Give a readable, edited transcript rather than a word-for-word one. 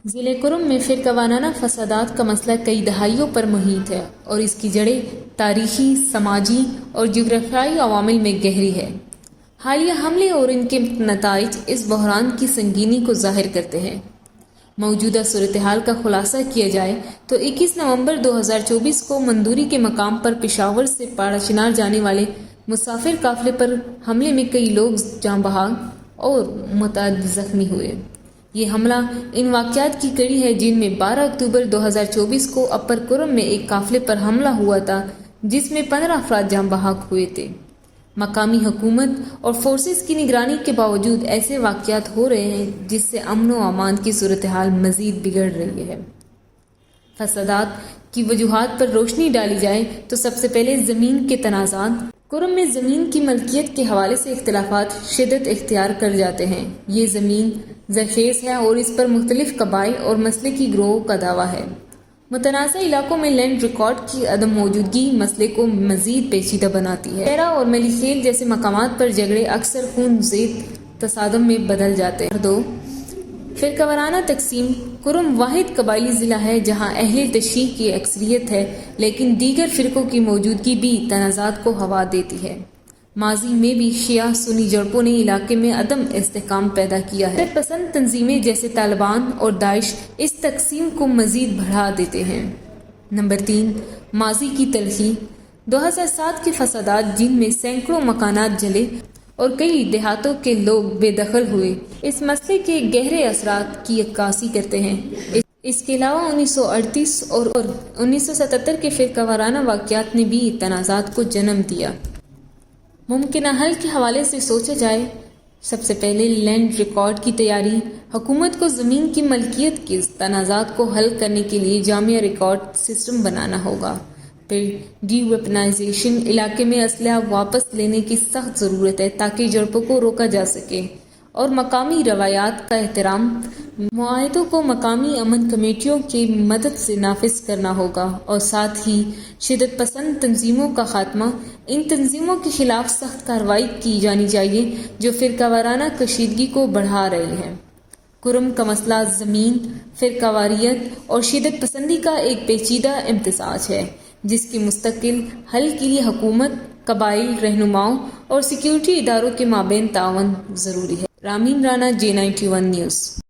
ضلع کرم میں فرقہ وارانہ فسادات کا مسئلہ کئی دہائیوں پر محیط ہے اور اس کی جڑیں تاریخی، سماجی اور جغرافیائی عوامل میں گہری ہے۔ حالیہ حملے اور ان کے نتائج اس بحران کی سنگینی کو ظاہر کرتے ہیں۔ موجودہ صورتحال کا خلاصہ کیا جائے تو 21 نومبر 2024 کو مندوری کے مقام پر پشاور سے پاڑا چنار جانے والے مسافر قافلے پر حملے میں کئی لوگ جاں بحق اور متعدد زخمی ہوئے۔ یہ حملہ ان واقعات کی کڑی ہے جن میں 12 اکتوبر 2024 کو اپر کرم میں ایک قافلے پر حملہ ہوا تھا جس میں 15 افراد جاں بحق ہوئے تھے۔ مقامی حکومت اور فورسز کی نگرانی کے باوجود ایسے واقعات ہو رہے ہیں جس سے امن و امان کی صورتحال مزید بگڑ رہی ہے۔ فسادات کی وجوہات پر روشنی ڈالی جائے تو سب سے پہلے زمین کے تنازعات۔ کرم میں زمین کی ملکیت کے حوالے سے اختلافات شدت اختیار کر جاتے ہیں۔ یہ زمین زرخیز ہے اور اس پر مختلف قبائل اور مسلکی گروہوں کا دعویٰ ہے۔ متنازع علاقوں میں لینڈ ریکارڈ کی عدم موجودگی مسئلے کو مزید پیچیدہ بناتی ہے۔ پیرا اور میلی خیل جیسے مقامات پر جھگڑے اکثر خون زیت تصادم میں بدل جاتے ہیں۔ 2. فرقہ وارانہ تقسیم۔ کرم واحد قبائلی ضلع ہے جہاں اہل تشیع کی اکثریت ہے، لیکن دیگر فرقوں کی موجودگی بھی تنازعات کو ہوا دیتی ہے۔ ماضی میں بھی شیعہ سنی جھڑپوں نے علاقے میں عدم استحکام پیدا کیا ہے۔ پسند تنظیمیں جیسے طالبان اور داعش اس تقسیم کو مزید بڑھا دیتے ہیں۔ نمبر 3. ماضی کی تلخی۔ 2007 کے فسادات جن میں سینکڑوں مکانات جلے اور کئی دیہاتوں کے لوگ بے دخل ہوئے اس مسئلے کے گہرے اثرات کی عکاسی کرتے ہیں۔ اس کے علاوہ 1938 اور 1977 کے فرقہ وارانہ واقعات نے بھی تنازعات کو جنم دیا۔ ممکنہ حل کے حوالے سے سوچا جائے، سب سے پہلے لینڈ ریکارڈ کی تیاری۔ حکومت کو زمین کی ملکیت کے تنازعات کو حل کرنے کے لیے جامع ریکارڈ سسٹم بنانا ہوگا۔ پھر ڈی ویپنائزیشن۔ علاقے میں اسلحہ واپس لینے کی سخت ضرورت ہے تاکہ جھڑپوں کو روکا جا سکے، اور مقامی روایات کا احترام۔ معاہدوں کو مقامی امن کمیٹیوں کی مدد سے نافذ کرنا ہوگا، اور ساتھ ہی شدت پسند تنظیموں کا خاتمہ۔ ان تنظیموں کے خلاف سخت کارروائی کی جانی چاہیے جو فرقہ وارانہ کشیدگی کو بڑھا رہے ہیں۔ کرم کا مسئلہ زمین، فرقہ واریت اور شدت پسندی کا ایک پیچیدہ امتزاج ہے جس کے مستقل حل کے لیے حکومت، قبائل رہنماؤں اور سیکیورٹی اداروں کے مابین تعاون ضروری ہے۔ Ramen Rana, J91 news.